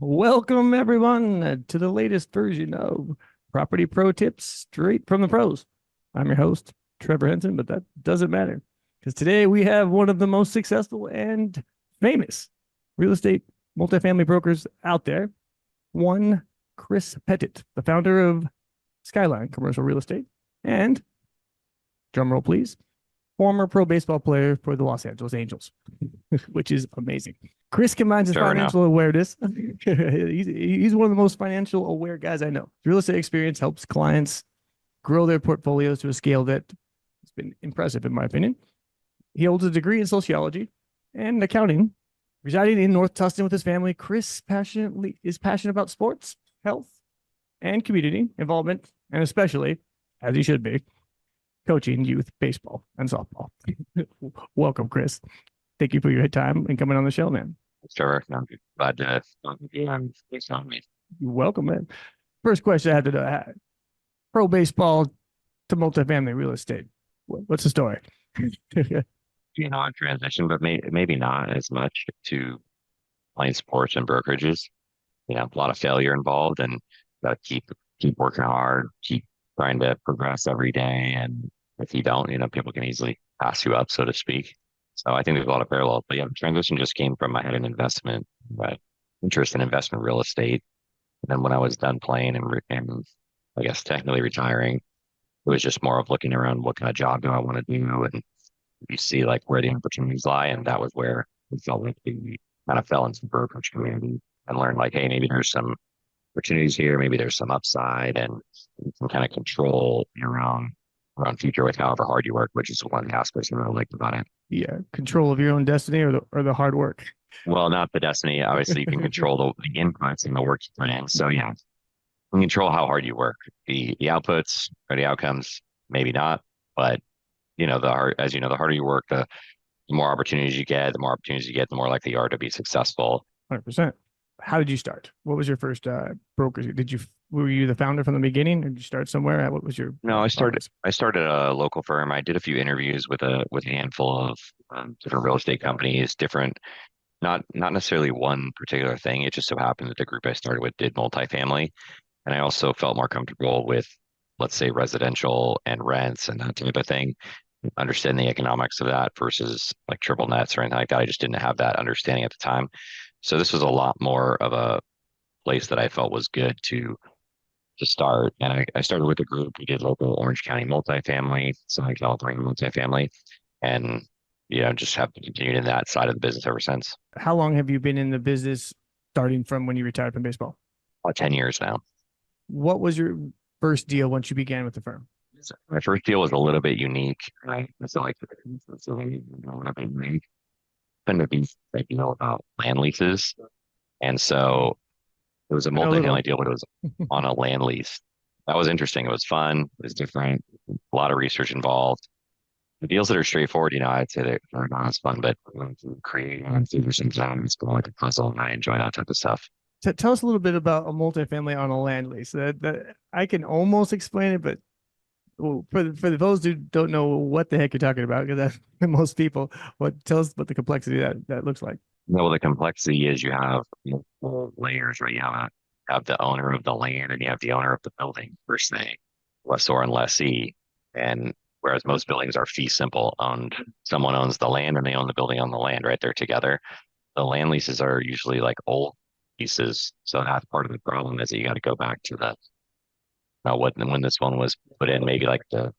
Welcome, everyone, to the latest version of Property Pro Tips straight from the pros. I'm your host, Trevor Henson, but that doesn't matter because today we have one of the most successful and famous real estate multifamily brokers out there, one Chris Pettit, the founder of Skyline Commercial Real Estate, and drumroll please, former pro baseball player for the Los Angeles Angels, which is amazing. Chris combines his Sure enough. financial awareness. He's one of the most financial aware guys I know. Real estate experience helps clients grow their portfolios to a scale that has been impressive, in my opinion. He holds a degree in sociology and accounting. Residing in North Tustin with his family, Chris is passionate about sports, health, and community involvement, and especially, as he should be, coaching youth baseball and softball. Welcome, Chris. Thank you for your time and coming on the show, man. Sure. No, glad to talk with you. Thanks for having me. You're welcome, man. First question I have to know, pro baseball to multifamily real estate. What's the story? I transitioned, but maybe not as much to playing sports and brokerages. A lot of failure involved, and got to keep working hard, keep trying to progress every day. And if you don't, people can easily pass you up, so to speak. So I think there's a lot of parallels. But yeah, the transition just came from I had an investment, interest in investment real estate. And then when I was done playing and I guess technically retiring, it was just more of looking around what kind of job do I want to do, and you see like where the opportunities lie, and that was where we felt like we kind of fell into the brokerage community and learned like, hey, maybe there's some opportunities here, maybe there's some upside, and you can kind of control your own future with however hard you work, which is one of the aspects I really liked about it. Yeah, control of your own destiny or the hard work. Well, not the destiny. Obviously, you can control the inputs and the work you put in. So yeah, you can control how hard you work. The outputs or the outcomes, maybe not, but the harder you work, the more opportunities you get, the more likely you are to be successful. 100%. How did you start? What was your first brokerage? Were you the founder from the beginning, or did you start somewhere? What was your No, I started progress? I started a local firm. I did a few interviews with a handful of different real estate companies, different not necessarily one particular thing. It just so happened that the group I started with did multifamily, and I also felt more comfortable with, let's say, residential and rents and that type of thing. Understand the economics of that versus like triple nets or anything like that. I just didn't have that understanding at the time. So this was a lot more of a place that I felt was good to start. And I started with a group. We did local Orange County multifamily, Southern California multifamily, and just have continued in that side of the business ever since. How long have you been in the business, starting from when you retired from baseball? About 10 years now. What was your first deal once you began with the firm? So my first deal was a little bit unique. Right. So like, so what I've been to be like, about land leases. And so it was a I know a multi-family little. deal, but it was on a land lease. That was interesting. It was fun. It was different. A lot of research involved. The deals that are straightforward, I'd say they're not as fun, but creating figure some things, but like a puzzle, and I enjoy that type of stuff. Tell us a little bit about a multifamily on a land lease. That I can almost explain it, but for those who don't know what the heck you're talking about, because that most people, tell us what the complexity that looks like. Well, the complexity is you have multiple layers, right? You have the owner of the land and you have the owner of the building, per se, lessor and lessee. And whereas most buildings are fee simple, someone owns the land and they own the building on the land, right? They're together. The land leases are usually like old leases. So that's part of the problem is that you got to go back to the when this one was put in, maybe like the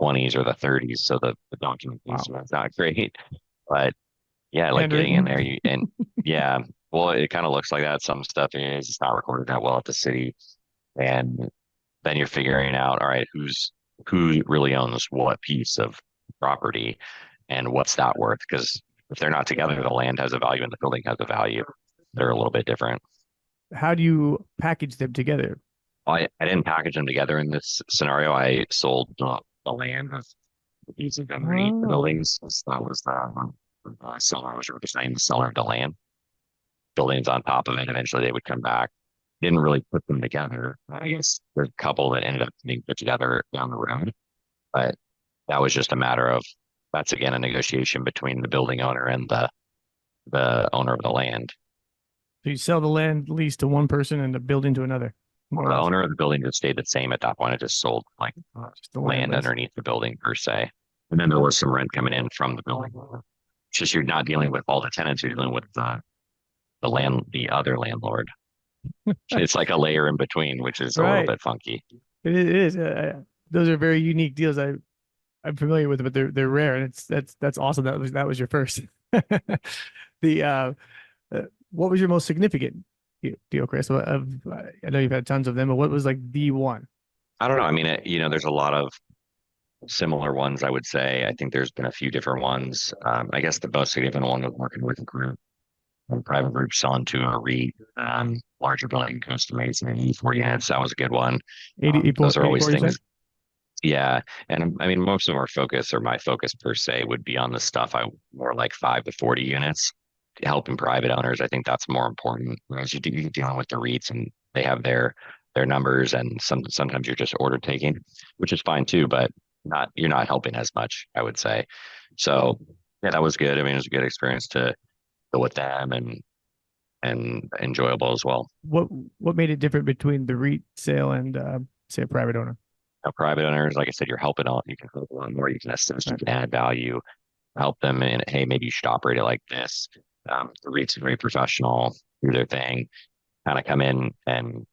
20s or the 30s. So the documentation Wow. is not great. But yeah, like getting in Handwritten. there, and yeah, well, it kind of looks like that. Some stuff is just not recorded that well at the city, and then you're figuring out, all right, who really owns what piece of property, and what's that worth? Because if they're not together, the land has a value and the building has a value. They're a little bit different. How do you package them together? I didn't package them together in this scenario. I sold the land with the pieces underneath the Oh, buildings. So that was the seller was representing the seller of the land. Buildings on top of it. Eventually they would come back. Didn't really put them together. I guess there's a couple that ended up being put together down the road, but that was just a matter of that's again a negotiation between the building owner and the owner of the land. So you sell the land lease to one person and the building to another, more or The less. owner of the building just stayed the same at that point. It just sold like Just the land land lease. underneath the building per se. And then there was some rent coming in from the building. It's just you're not dealing with all the tenants, you're dealing with the other landlord. It's like a layer in between, which is a little Right. bit funky. It is. Those are very unique deals. I'm familiar with it, but they're rare, and that's awesome. That was your first. The what was your most significant deal, Chris? I know you've had tons of them, but what was like the one? I don't know. I mean, there's a lot of similar ones, I would say. I think there's been a few different ones. I guess the most significant one was working with a group, a private group selling to a REIT, larger building, customers, and 84 units. That was a good one. 84, Those are always 84, you said? things. Yeah. And I mean, most of our focus or my focus per se would be on the stuff more like 5 to 40 units, helping private owners. I think that's more important. Whereas you're dealing with the REITs and they have their numbers and sometimes you're just order taking, which is fine too, but you're not helping as much, I would say. So yeah, that was good. I mean, it was a good experience to go with them and enjoyable as well. What what made it different between the REIT sale and say a private owner? Private owners, like I said, you're helping out. You can help a lot more. You can assist. You Right. can add value. Help them. And hey, maybe you should operate it like this. The REITs are very professional, do their thing, kind of come in and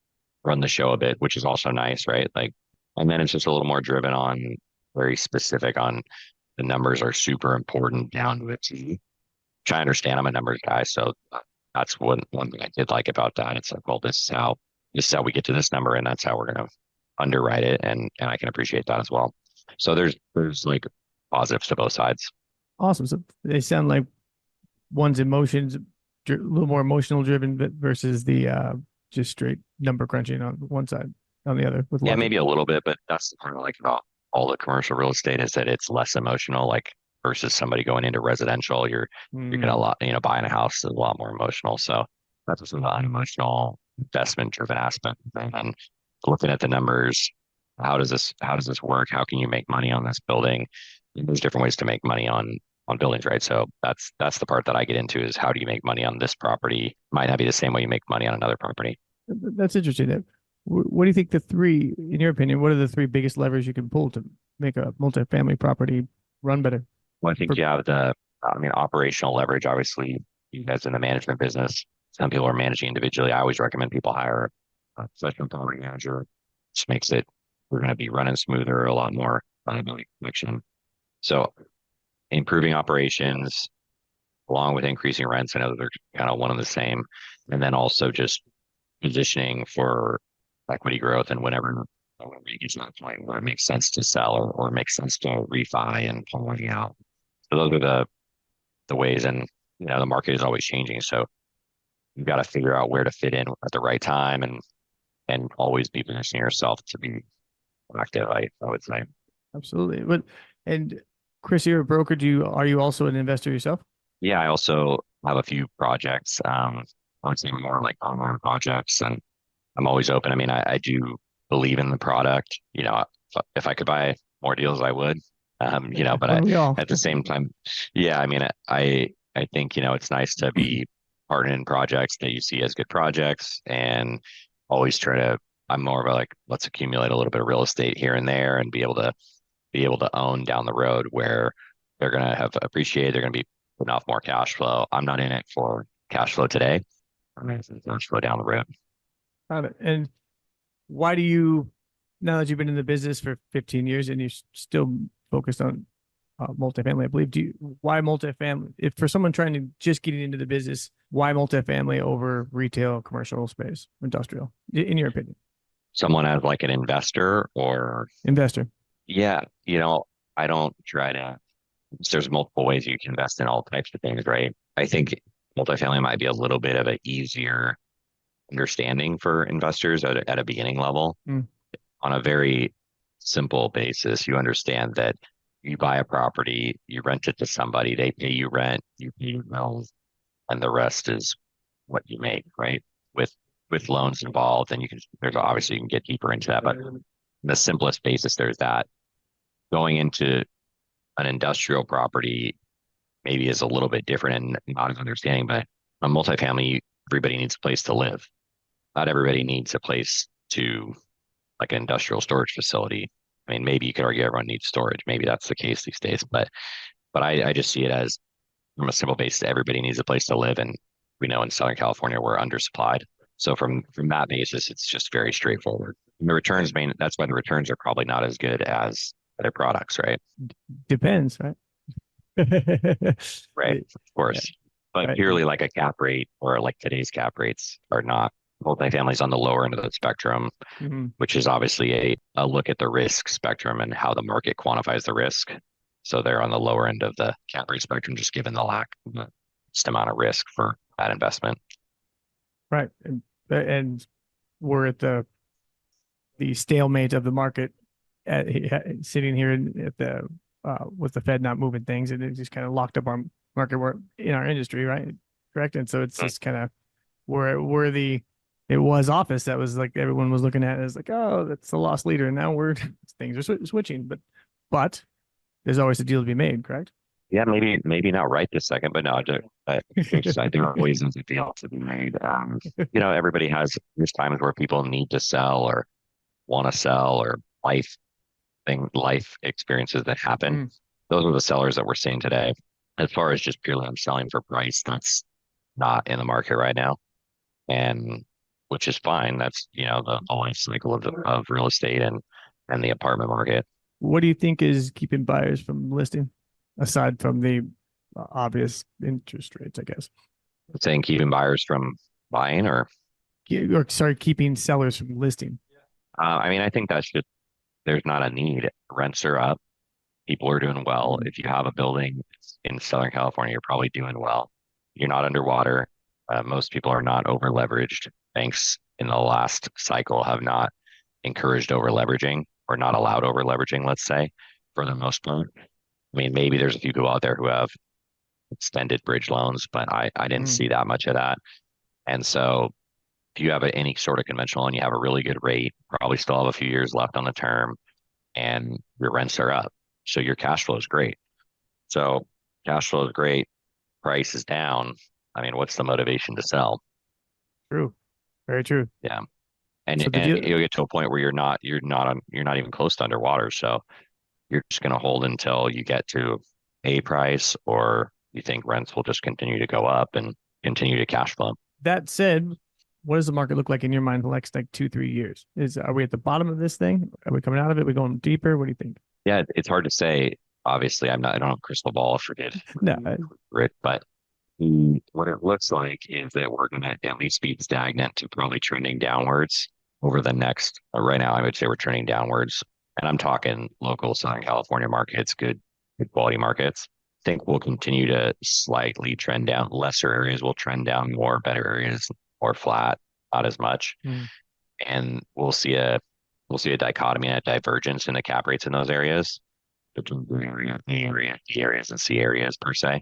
run the show a bit, which is also nice, right? Like, and then it's just a little more driven on very specific on the numbers are super important down to a T. Which I understand I'm a numbers guy, so that's one thing I did like about that. It's like, well, this is how we get to this number, and that's how we're gonna underwrite it, and I can appreciate that as well. So there's like positives to both sides. Awesome. So they sound like one's emotions, a little more emotional driven, versus the just straight number crunching on one side, on the other with Yeah, logic. maybe a little bit, but that's the part I like about all the commercial real estate is that it's less emotional, like versus somebody going into residential, you're gonna Mm, buying a house is a lot more emotional. So that's just an unemotional investment driven aspect. And looking at the numbers, how does this work? How can you make money on this building? And there's different ways to make money on buildings, right? So that's the part that I get into is how do you make money on this property? Might not be the same way you make money on another property. that's interesting. What do you think in your opinion, what are the three biggest levers you can pull to make a multifamily property run better? Well, I think For, you have operational leverage. Obviously, you guys in the management business, some people are managing individually. I always recommend people hire a professional property manager. Just makes it, we're going to be running smoother, a lot more liability collection. So improving operations along with increasing rents. I know they're kind of one and the same. And then also just positioning for equity growth and whenever you get to that point where it makes sense to sell or makes sense to refi and pull money out. So those are the ways, and the market is always changing. So you've got to figure out where to fit in at the right time and always be positioning yourself to be active, I would say. absolutely. And Chris, you're a broker. Are you also an investor yourself? Yeah, I also have a few projects. I would say more like online projects, and I'm always open. I mean, I do believe in the product. If I could buy more deals, I would. Yeah, But when we all. at the same time, yeah, I mean, I think it's nice to be partnered in projects that you see as good projects, and always try to. I'm more of a like, let's accumulate a little bit of real estate here and there, and be able to own down the road where they're gonna have appreciated. They're gonna be putting off more cash flow. I'm not in it for cash flow today. I'm in it for cash flow down the road. Got it. And why do you, now that you've been in the business for 15 years and you're still focused on multifamily, I believe, why multifamily? If for someone trying to just get into the business, why multifamily over retail, commercial space, industrial, in your opinion? Someone as like an investor or Investor. yeah, I don't try to. There's multiple ways you can invest in all types of things, right? I think multifamily might be a little bit of an easier understanding for investors at a beginning level. Mm. On a very simple basis, you understand that you buy a property, you rent it to somebody, they pay you rent, you pay your bills, and the rest is what you make, right? With with loans involved, and there's obviously you can get deeper into that, but the simplest basis, there's that. Going into an industrial property maybe is a little bit different and not as understanding, but a multifamily, everybody needs a place to live. Not everybody needs a place to, like an industrial storage facility. I mean, maybe you could argue everyone needs storage. Maybe that's the case these days, but I just see it as, from a simple basis, everybody needs a place to live, and we know in Southern California we're undersupplied. So from that basis, it's just very straightforward. And the returns that's why the returns are probably not as good as other products, right? Depends, right? Right, of Yeah, course. But right. purely like a cap rate, or like today's cap rates are not, multifamilies on the lower end of the spectrum, Mhm. which is obviously a look at the risk spectrum and how the market quantifies the risk. So they're on the lower end of the cap rate spectrum, just given the lack of the just amount of risk for that investment. Right. And we're at the stalemate of the market sitting here at the with the Fed not moving things, and it just kind of locked up our market work in our industry, right? Correct. And so it's Mm. just kind of where the it was office that was like everyone was looking at it as like, oh, that's the lost leader, and now we're things are switching, but there's always a deal to be made, correct? Yeah, maybe not right this second, but no, there are always a deal to be made. Everybody there's times where people need to sell or want to sell, or life experiences that happen. Mm, Those are the sellers that we're seeing today. As far as just purely I'm selling for price, that's not in the market right now, and which is fine. That's the life cycle of real estate and the apartment market. what do you think is keeping buyers from listing, aside from the obvious interest rates, I guess? Saying keeping buyers from buying, or Or sorry, keeping sellers from listing. I mean, I think that's just, there's not a need. Rents are up. People are doing well. Mm, If you have a building in Southern California, you're probably doing well. You're not underwater. Most people are not over leveraged. Banks in the last cycle have not encouraged over leveraging, or not allowed over leveraging, let's say, for the most part. I mean, maybe there's a few people out there who have extended bridge loans, but I didn't mm, see that much of that. And so if you have any sort of conventional and you have a really good rate, probably still have a few years left on the term, and your rents are up. So your cash flow is great. So cash flow is great, price is down. I mean, what's the motivation to sell? true. Very true. Yeah. And So the and deal, you'll get to a point where you're not even close to underwater. So you're just going to hold until you get to a price, or you think rents will just continue to go up and continue to cash flow. that said, what does the market look like in your mind for the next like 2, 3 years? Are we at the bottom of this thing? Are we coming out of it? Are we going deeper? What do you think? Yeah, it's hard to say. Obviously, I don't have a crystal ball for it, No, but what it looks like is that we're going to at least be stagnant to probably trending downwards over the next, right now, I would say we're trending downwards. And I'm talking local Southern California markets, good quality markets. I think we'll continue to slightly trend down. Lesser areas will trend down more, better areas more flat, not as much. mm, And we'll see a dichotomy and a divergence in the cap rates in those areas between B areas, and C areas per se.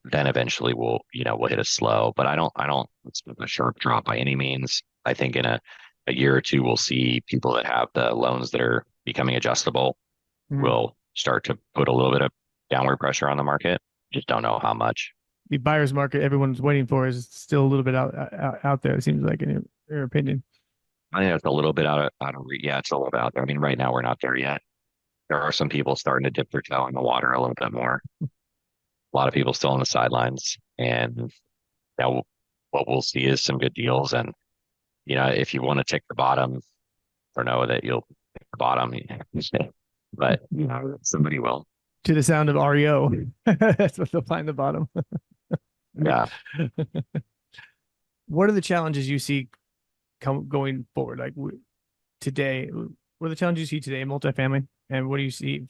Then eventually we'll hit a slow, but I don't expect a sharp drop by any means. I think in a year or two we'll see people that have the loans that are becoming adjustable mm. will start to put a little bit of downward pressure on the market. Just don't know how much. The buyer's market everyone's waiting for is still a little bit out there. It seems like, in your opinion. I think that's a little bit yeah, it's a little bit out there. I mean, right now we're not there yet. There are some people starting to dip their toe in the water a little bit more. A lot of people still on the sidelines, and now what we'll see is some good deals. And if you want to tick the bottom, or know that you'll tick the bottom, but somebody will. To the sound of REO, that's what they'll find the bottom. Yeah, What are the challenges you see going forward? Like today, what are the challenges you see today in multifamily, and what do you see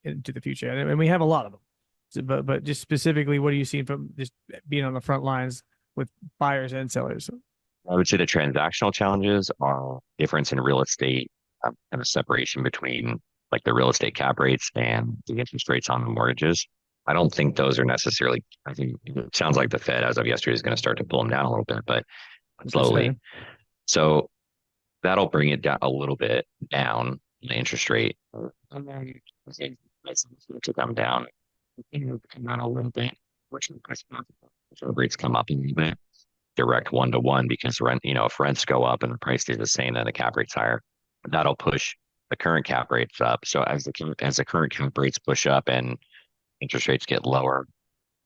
into the future? And we have a lot of them. So, but just specifically, what do you see from just being on the front lines with buyers and sellers? I would say the transactional challenges are difference in real estate, and a separation between like the real estate cap rates and the interest rates on the mortgages. I don't think those are necessarily. I think it sounds like the Fed, as of yesterday, is going to start to pull them down a little bit, but slowly. Interesting. So that'll bring it down a little bit down, the interest rate. And then I think it's to come down, come down a little bit, which rates come up a little bit. direct one-to-one because rent, if rents go up and the price stays the same, then the cap rate's higher. That'll push the current cap rates up. So as the current cap rates push up and interest rates get lower,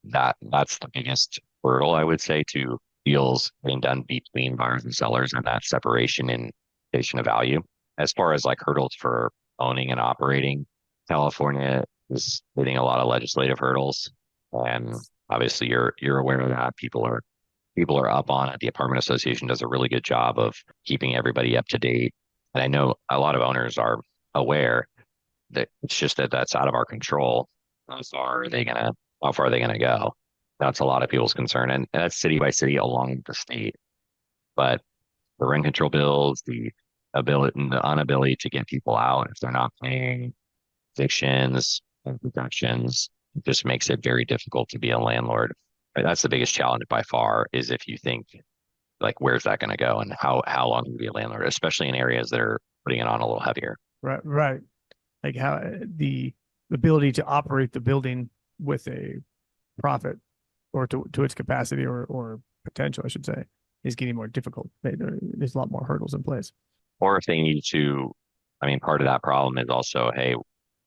that's the biggest hurdle I would say to deals being done between buyers and sellers and that separation in of value. As far as like hurdles for owning and operating, California is hitting a lot of legislative hurdles, and obviously you're aware of that. People are up on it. The apartment association does a really good job of keeping everybody up to date, and I know a lot of owners are aware that it's just that that's out of our control. How far are they gonna how far are they gonna go? That's a lot of people's concern, and that's city by city along the state. But the rent control bills, the ability and the inability to get people out if they're not paying, evictions and protections, just makes it very difficult to be a landlord. Right? That's the biggest challenge by far, is if you think like where's that going to go and how long can you be a landlord, especially in areas that are putting it on a little heavier. Right, right. Like how the ability to operate the building with a profit or to its capacity or potential, I should say, is getting more difficult. There's a lot more hurdles in place. Or if they need to, I mean, part of that problem is also, hey,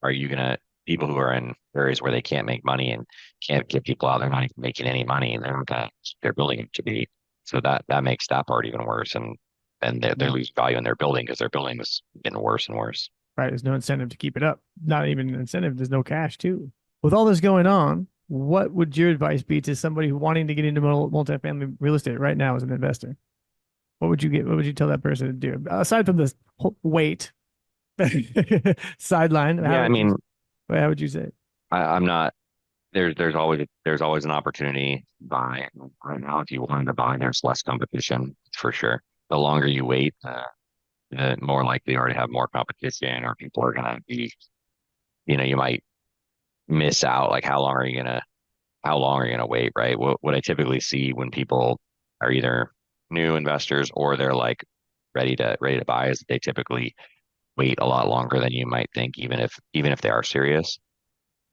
are you gonna people who are in areas where they can't make money and can't get people out, they're not even making any money, and they're building it to be. So that makes that part even worse, and they're losing value in their building because their building was getting worse and worse. Right. There's no incentive to keep it up. Not even an incentive. There's no cash too. With all this going on, what would your advice be to somebody wanting to get into multifamily real estate right now as an investor? What would you tell that person to do aside from this wait sideline? Yeah, I mean, How would you say? I'm not there's always an opportunity to buy right now. If you wanted to buy, there's less competition for sure. The longer you wait, the more likely you already have more competition, or people are gonna be, you might miss out. Like how long are you gonna wait, right? What I typically see when people are either new investors or they're like ready to buy is they typically wait a lot longer than you might think, even if they are serious,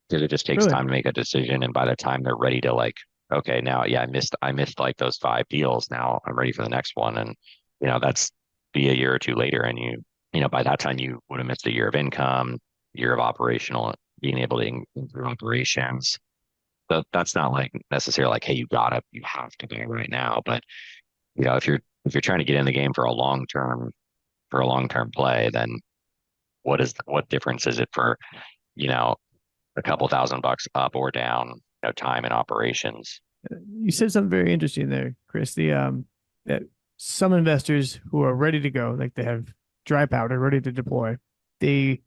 because it just takes Really? time to make a decision. And by the time they're ready to like, okay, now, yeah, I missed like those 5 deals. Now I'm ready for the next one. And, that's be a year or two later. And by that time you would have missed a year of income, year of operational, being able to improve operations. That's not like necessarily like, hey, you have to do it right now. But, if you're trying to get in the game for a long term play, then what difference is it for, you know, a couple $1,000 up or down, time and operations. You said something very interesting there, Chris. That some investors who are ready to go, like they have dry powder ready to deploy, they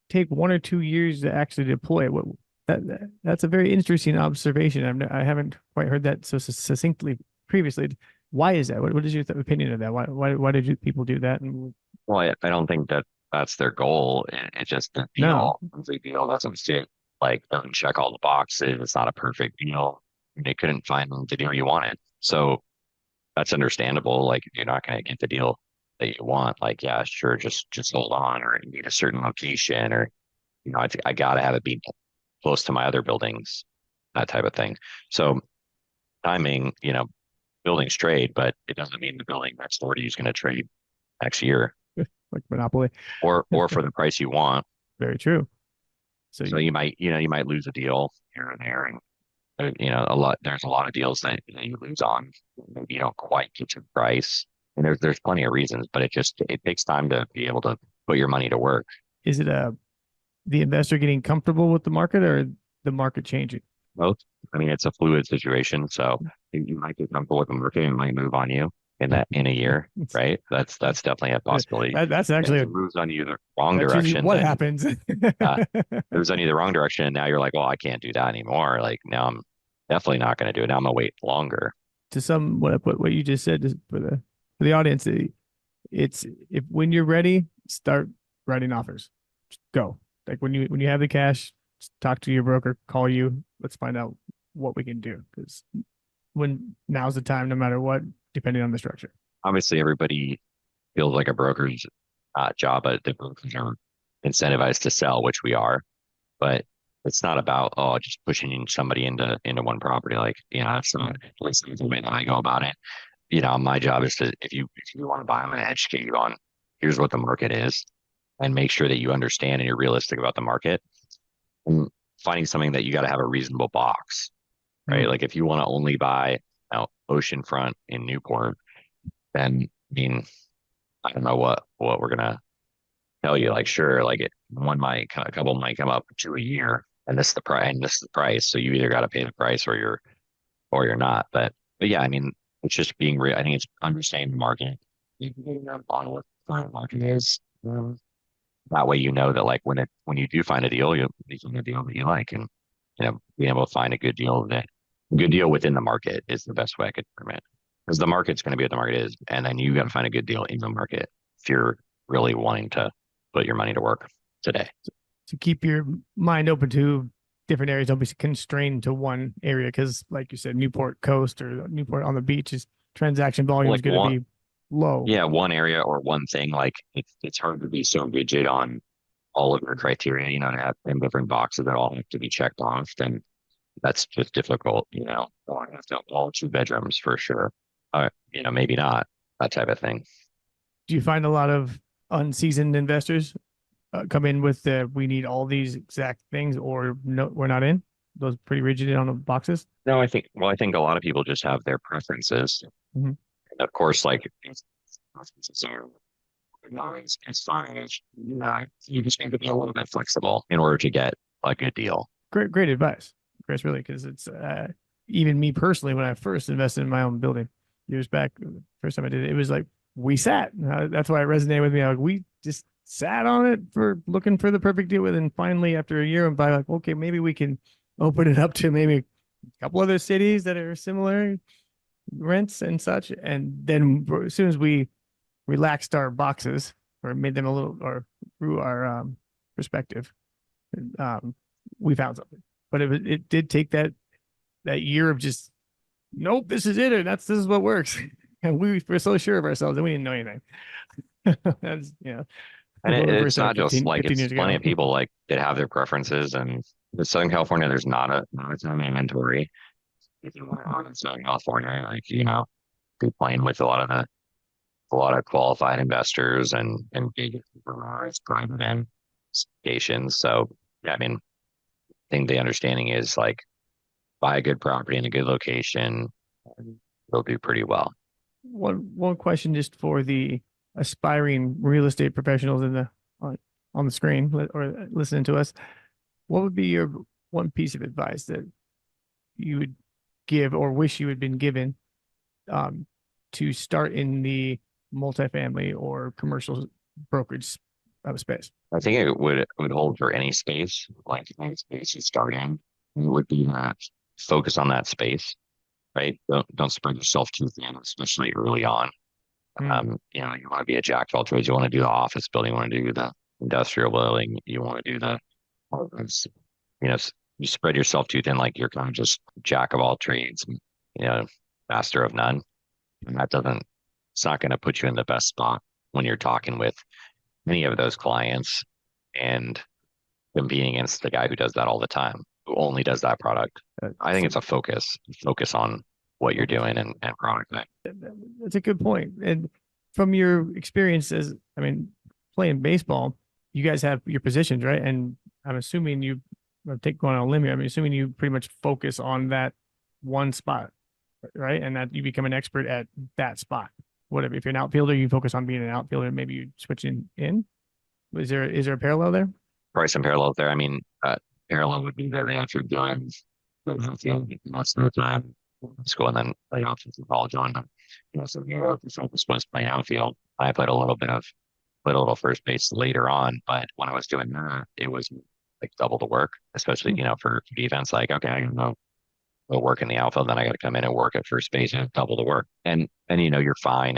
take 1 or 2 years to actually deploy it. That's a very interesting observation. I haven't quite heard that so succinctly previously. Why is that? What is your opinion of that? Why did people do that? And Well, I don't think that that's their goal. It's just no, the deal doesn't fit, like doesn't check all the boxes. It's not a perfect deal. They couldn't find the deal you wanted. So that's understandable. Like if you're not going to get the deal that you want, like, yeah, sure, just hold on, or you need a certain location, or, I got to have it be close to my other buildings, that type of thing. So timing, buildings trade, but it doesn't mean the building next door to you is going to trade next year, like Monopoly. or for the price you want. Very true. So you might lose a deal here and there, and there's a lot of deals that you lose on. Maybe you don't quite get your price, and there's plenty of reasons, but it takes time to be able to put your money to work. Is it the investor getting comfortable with the market or the market changing? Both. I mean, it's a fluid situation, so you might get comfortable with the market and it might move on you in a year, right? That's definitely a possibility. That's If actually it moves on you the wrong that's usually direction, what then happens. it moves on you the wrong direction, and now you're like, well, I can't do that anymore. Like now I'm definitely not going to do it. Now I'm gonna wait longer. To some what you just said for the audience, it's if when you're ready, start writing offers. Just go. Like when you have the cash, talk to your broker, call you. Let's find out what we can do, because when now's the time, no matter what, depending on the structure. Obviously, everybody feels like a broker's job, but the brokers are incentivized to sell, which we are. But it's not about just pushing somebody into one property. Like, that's not the way that I go about it. my job is to, if you want to buy, I'm going to educate you on here's what the market is and make sure that you understand and you're realistic about the market and finding something that you got to have a reasonable box, right? Mm. Like if you want to only buy oceanfront in Newport, then I mean, I don't know what we're gonna tell you. Like, sure, like a couple might come up to a year, and this is the price, and this is the price. So you either got to pay the price or you're not. But yeah, I mean, it's just being real. I think it's understanding the market. You can get on what the current market is. That way, you know that like when you do find a deal, you find a deal that you like, and being able to find a good deal within the market is the best way I could term it. Because the market's going to be what the market is, and then you got to find a good deal in the market if you're really wanting to put your money to work today. To keep your mind open to different areas. Don't be constrained to one area because, like you said, Newport Coast or Newport on the beach is transaction volume is Like going to one, be low. yeah, one area or one thing. Like it's hard to be so rigid on all of your criteria. To have 10 different boxes that all have to be checked off. Then that's just difficult. Or have to have all 2 bedrooms for sure. Maybe not that type of thing. Do you find a lot of unseasoned investors come in with the we need all these exact things or no, we're not in? Those pretty rigid on the boxes. No, I think a lot of people just have their preferences. Mhm. And of course, like preferences are as far as you just need to be a little bit flexible in order to get a good deal. Great advice, Chris. Really, because it's even me personally when I first invested in my own building years back, first time I did it, it was like we sat. That's why it resonated with me. Like we just sat on it for looking for the perfect deal with, and finally after a year, I'm by like, okay, maybe we can open it up to maybe a couple other cities that are similar rents and such. And then as soon as we relaxed our boxes or made them a little or through our perspective, um, we found something. But it did take that year of just nope, this is it, or this is what works. And we were so sure of ourselves that we didn't know anything. That's And when we first it's started not just 15, like 15 it's years plenty ago. of people like that have their preferences. And in Southern California, there's not a ton of inventory. If you want on in Southern California, like be playing with a lot of qualified investors and big private institutions. So yeah, I mean, I think the understanding is like buy a good property in a good location, and they'll do pretty well. One question just for the aspiring real estate professionals in the on the screen or listening to us. What would be your one piece of advice that you would give or wish you had been given um, to start in the multifamily or commercial brokerage space? I think it would hold for any space, like any space you start in. It would be that focus on that space, right? Don't spread yourself too thin, especially early on. Mm. You want to be a jack of all trades. You want to do the office building. You want to do the industrial building. You want to do the, you know, you spread yourself too thin, like you're kind of just jack of all trades, you know, master of none. And it's not going to put you in the best spot when you're talking with many of those clients and competing against the guy who does that all the time, who only does that product. I think So it's a focus on what you're focus. doing and product mix. That's a good point. And from your experiences, I mean, playing baseball, you guys have your positions, right? And I'm assuming you I'll take going on a limb here. I'm assuming you pretty much focus on that one spot, right? And that you become an expert at that spot. Whatever. If you're an outfielder, you focus on being an outfielder. Maybe you switch in. Is there a parallel there? Probably some parallels there. I mean, parallel would be that they actually doing most of the time school and then play options in college on them. So the focus was playing outfield. I played a little first base later on, but when I was doing that, it was like double the work, especially, for defense. Like, okay, I know we'll work in the outfield, then I got to come in and work at first base and double the work. And you're fine,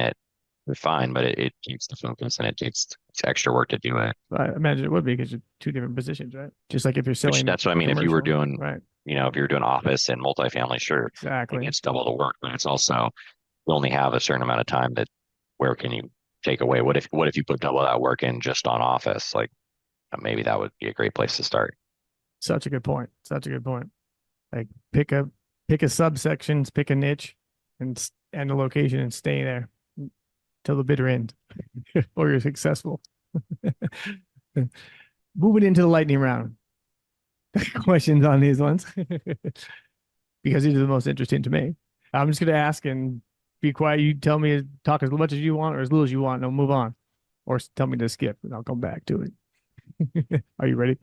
but it takes the focus and it takes extra work to do it. I imagine it would be because you're two different positions, right? Just like if you're Which selling that's what I mean. If you were commercial, doing, right? if you were doing office and multifamily, sure, maybe Exactly. it's double the work, but it's also you only have a certain amount of time that where can you take away? What if you put double that work in just on office? Like maybe that would be a great place to start. Such a good point. Such a good point. Like pick a subsections, pick a niche, and and the location and stay there till the bitter end or you're successful. Moving into the lightning round. Questions on these ones because these are the most interesting to me. I'm just going to ask and be quiet. You tell me, talk as much as you want or as little as you want, and I'll move on. Or tell me to skip and I'll come back to it. Are you ready?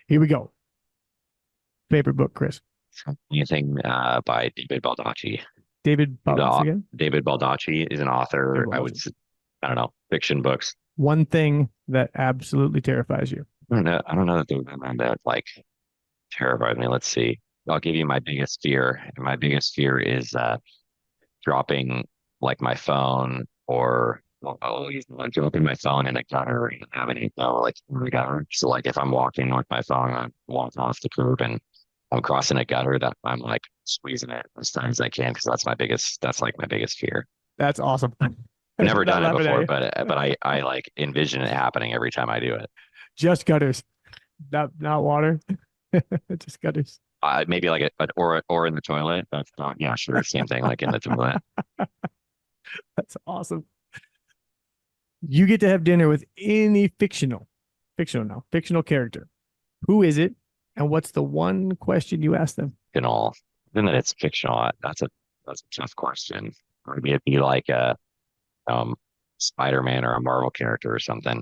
Here we go. Favorite book, Chris? Anything by David Baldacci. David, once again? David Baldacci is an author. I don't know, fiction books. One thing that absolutely terrifies you. I don't know that there's one that like terrifies me. Let's see. I'll give you my biggest fear. And my biggest fear is dropping like my phone or dropping my phone in a gutter and having it go like in the gutter. So like if I'm walking with my phone, I walk off the curb and I'm crossing a gutter that I'm like squeezing it as tight as I can because that's like my biggest fear. That's awesome. I've never done it before, but I like envision it happening every time I do it. Just gutters, not water. Just gutters. Maybe like or in the toilet. That's not, yeah, sure, same thing. Like in the toilet. That's awesome. You get to have dinner with any fictional character. Who is it, and what's the one question you ask them? Fictional. Then that it's fictional. That's a tough question. Maybe it'd be like a Spider-Man or a Marvel character or something,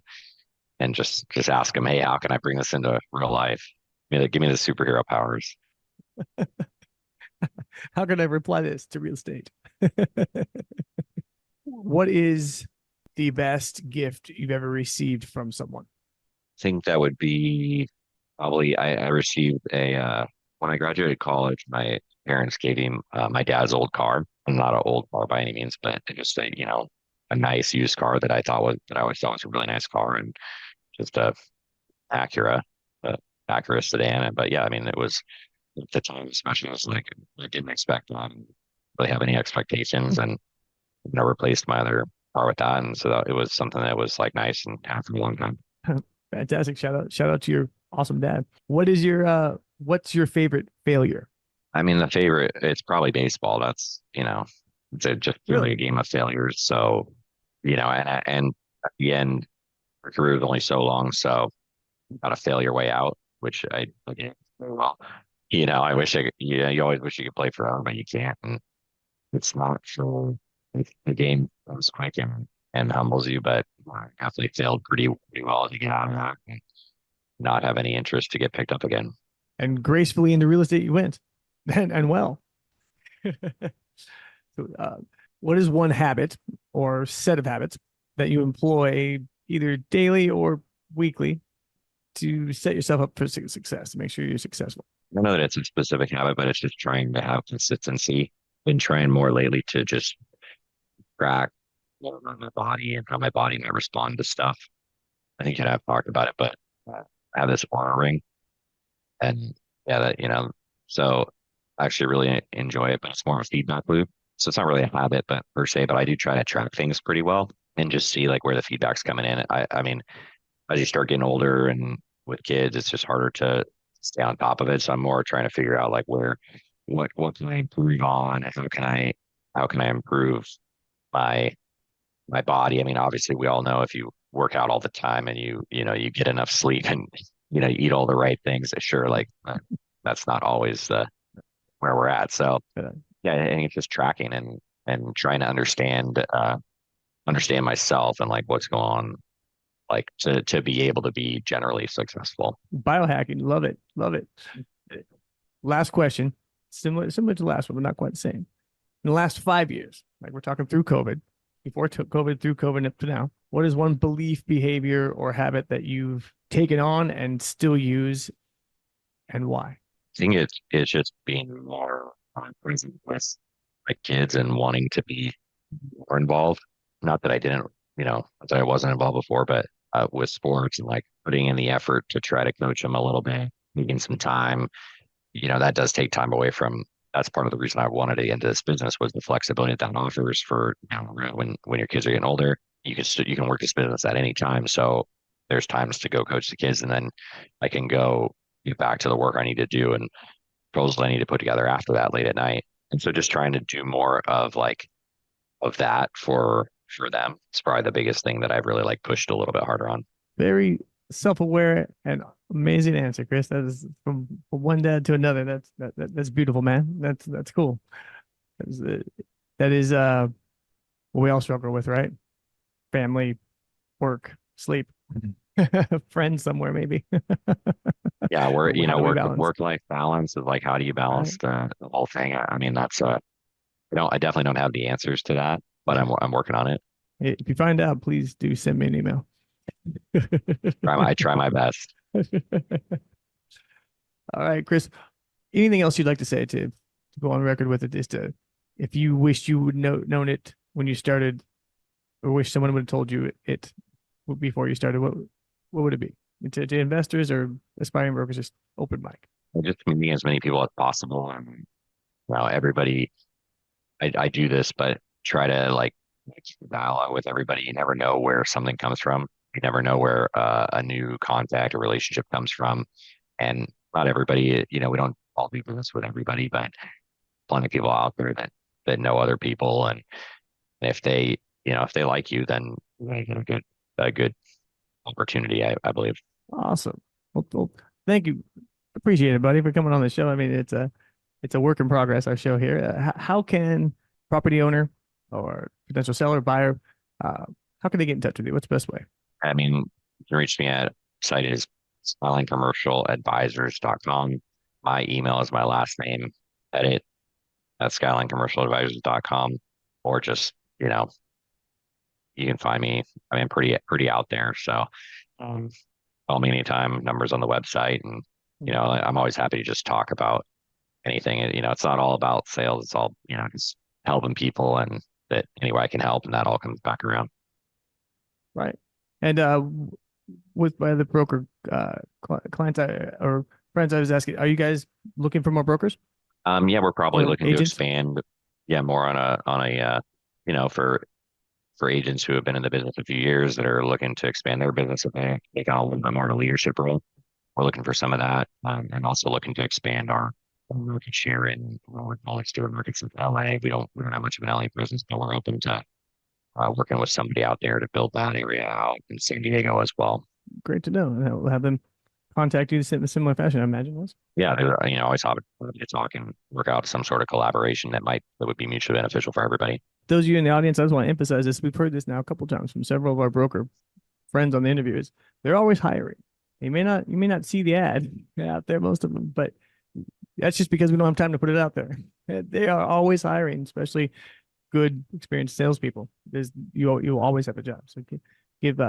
and just ask them, hey, how can I bring this into real life? Give me the superhero powers. How can I reply this to real estate? What is the best gift you've ever received from someone? I think that would be probably I received when I graduated college, my parents gave him my dad's old car. Not an old car by any means, but just a nice used car that I always thought was a really nice car and just a Acura, Acura sedan. But yeah, I mean, it was at the time, especially, I was like, I didn't expect really have any expectations and never replaced my other car with that. And so it was something that was like nice and after a long time. Fantastic. Shout out to your awesome dad. What's your favorite failure? I mean, the favorite, it's probably baseball. That's, it's just really a game of failures. So, and at the end, my career was only so long. So got a failure way out, which I did very well. I wish you always wish you could play forever, but you can't. And it's not sure. The game comes quick and humbles you, but I definitely failed pretty well to get out of that and not have any interest to get picked up again. And gracefully into real estate you went, and well. So, what is one habit or set of habits that you employ either daily or weekly to set yourself up for success, to make sure you're successful? I know that it's a specific habit, but it's just trying to have consistency. Been trying more lately to just track my body and how my body might respond to stuff. I think I've talked about it, but I have this Aura ring, and yeah, so I actually really enjoy it, but it's more of a feedback loop. So it's not really a habit, but per se, but I do try to track things pretty well and just see like where the feedback's coming in. I mean, as you start getting older and with kids, it's just harder to stay on top of it. So I'm more trying to figure out like what can I improve on? How can I improve my body? I mean, obviously we all know if you work out all the time and you get enough sleep and you eat all the right things, sure, like that's not always where we're at. So yeah, I think it's just tracking and trying to understand myself and like what's going on, like to be able to be generally successful. Biohacking, love it. Last question, similar to the last one, but not quite the same. In the last 5 years, like we're talking through COVID, before COVID, through COVID, up to now, what is one belief, behavior, or habit that you've taken on and still use, and why? I think it's just being more present with my kids and wanting to be more involved. Not that I didn't, not that I wasn't involved before, but with sports and like putting in the effort to try to coach them a little bit, making some time. That does take time away from. That's part of the reason I wanted to get into this business was the flexibility that offers for when your kids are getting older. You can work this business at any time. So there's times to go coach the kids, and then I can go get back to the work I need to do and proposals I need to put together after that late at night. And so just trying to do more of like of that for them. It's probably the biggest thing that I've really like pushed a little bit harder on. Very self-aware and amazing answer, Chris. That is from one dad to another. That's beautiful, man. That's cool. That's, that is what we all struggle with, right? Family, work, sleep, friends somewhere maybe. Yeah, we're How do we balance? work life balance is like how do you Right. balance the whole thing? I mean, that's I definitely don't have the answers to that, but I'm working on it. If you find out, please do send me an email. I try my best. All right, Chris. Anything else you'd like to say to go on record with it? Is to if you wished you would known it when you started, or wish someone would have told you it before you started, what would it be? To investors or aspiring brokers, just open mic. Just meeting as many people as possible, and everybody. I do this, but try to like keep a dialogue with everybody. You never know where something comes from. You never know where a new contact or relationship comes from, and not everybody. We don't all do business with everybody, but plenty of people out there that know other people, and if they if they like you, then they get a good opportunity. I believe. Awesome. Well, thank you. Appreciate it, buddy, for coming on the show. I mean, it's a work in progress, our show here. How can property owner or potential seller, buyer, how can they get in touch with you? What's the best way? I mean, you can reach me at site is skylinecommercialadvisors.com. My email is my last name, Pettit at skylinecommercialadvisors.com, or just, you can find me. I mean, pretty out there. So, um, call me anytime. Numbers on the website, and I'm always happy to just talk about anything. And it's not all about sales. It's all just helping people, and that any way I can help, and that all comes back around. Right. And with my other broker clients or friends, I was asking, are you guys looking for more brokers Yeah, we're probably or looking to agents? expand. Yeah, more on a for agents who have been in the business a few years that are looking to expand their business if they take on a little bit more of a leadership role. We're looking for some of that, and also looking to expand our market share in all exterior markets in LA. We don't have much of an LA presence, but we're open to working with somebody out there to build that area out in San Diego as well. Great to know. And we'll have them contact you in a similar fashion, I imagine was. Yeah, always happy to talk and work out some sort of collaboration that would be mutually beneficial for everybody. Those of you in the audience, I just want to emphasize this. We've heard this now a couple of times from several of our broker friends on the interviews. They're always hiring. You may not see the ad out there, most of them, but that's just because we don't have time to put it out there. They are always hiring, especially good, experienced salespeople. You always have a job. So give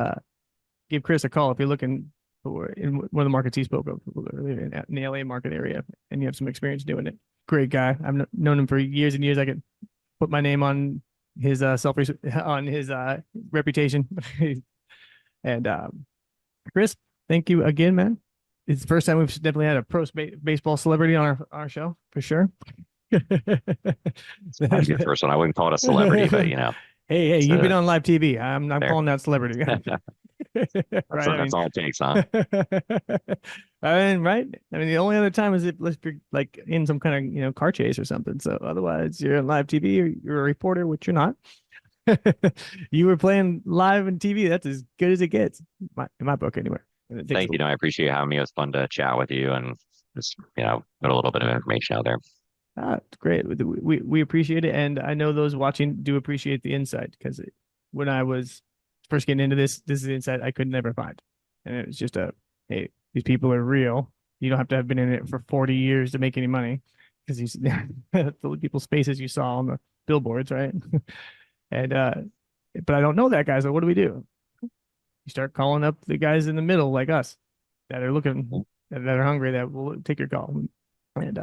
give Chris a call if you're looking for in one of the markets he spoke of in the LA market area, and you have some experience doing it. Great guy. I've known him for years and years. I could put my name on his on his reputation. And Chris, thank you again, man. It's the first time we've definitely had a baseball celebrity on our show for sure. That'd be the first one. I wouldn't call it a celebrity, but hey, you've been on live TV. I'm not fair. calling that celebrity. Right. That's all it takes, huh? I mean, right. I mean, the only other time is if let's be like in some kind of car chase or something. So otherwise, you're on live TV. Or you're a reporter, which you're not. You were playing live on TV. That's as good as it gets, in my book, anyway. Thank you. I appreciate you having me. It was fun to chat with you and just put a little bit of information out there. It's great. We appreciate it, and I know those watching do appreciate the insight because when I was first getting into this is the insight I could never find, and it was just hey, these people are real. You don't have to have been in it for 40 years to make any money because these the people's faces you saw on the billboards, right? And but I don't know that guy, so what do we do? You start calling up the guys in the middle like us that are looking that are hungry that will take your call. And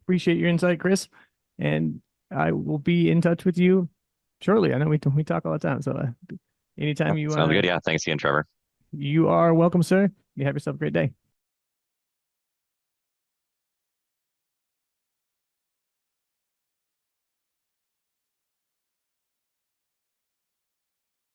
appreciate your insight, Chris. And I will be in touch with you shortly. I know we talk all the time, so anytime you sounds good. Yeah, thanks again, Trevor. You are welcome, sir. You have yourself a great day.